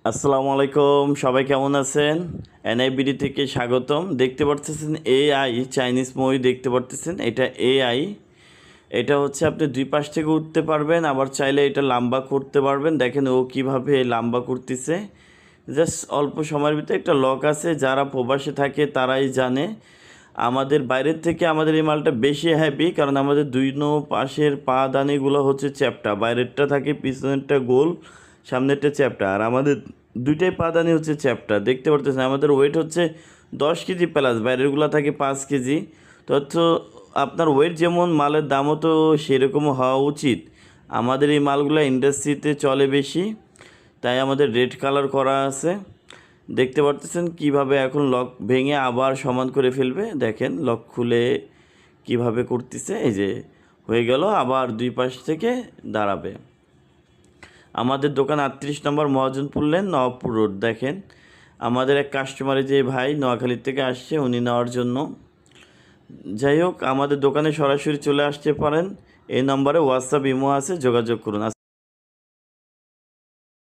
আসসালামু আলাইকুম, সবাই কেমন আছেন? এনআইবিডি থেকে স্বাগতম। দেখতে পারতেছেন এআই চাইনিজ মই দেখতে পারতেছেন, এটা এআই। এটা হচ্ছে আপনি দুই পাশ থেকে উঠতে পারবেন, আবার চাইলে এটা লম্বা করতে পারবেন। দেখেন ও কিভাবে লম্বা করতেছে। জাস্ট অল্প সময়ের ভিতরে একটা লক আছে, যারা প্রবাসে থাকে তারাই জানে। আমাদের বাইরের থেকে আমাদের এই মালটা বেশি হ্যাভি, কারণ আমাদের দুই পাশের পা দানিগুলো হচ্ছে চ্যাপ্টা, বাইরেরটা থাকে পিছনেরটা গোল, সামনেরটা চ্যাপ্টা, আর আমাদের দুইটাই পা দানি হচ্ছে চ্যাপ্টা। দেখতে পারতেছেন আমাদের ওয়েট হচ্ছে 10 কেজি প্লাস, বাইরেরগুলো থাকে 5 কেজি। তো হচ্ছে আপনার ওয়েট যেমন, মালের দামও তো সেরকম হওয়া উচিত। আমাদের এই মালগুলো ইন্ডাস্ট্রিতে চলে বেশি, তাই আমাদের রেড কালার করা আছে। দেখতে পারতেছেন কিভাবে এখন লক ভেঙে আবার সমান করে ফেলবে। দেখেন লক খুলে কিভাবে করতেছে, এই যে হয়ে গেল, আবার দুই পাশ থেকে দাঁড়াবে। আমাদের দোকান 38 নম্বর মহাজনপুর লেন, নবাবপুর রোড। দেখেন আমাদের এক কাস্টমারে যে ভাই নোয়াখালীর থেকে আসছে, উনি নেওয়ার জন্য। যাই হোক, আমাদের দোকানে সরাসরি চলে আসতে পারেন। এই নম্বরে হোয়াটসঅ্যাপ ইমো আছে, যোগাযোগ করুন।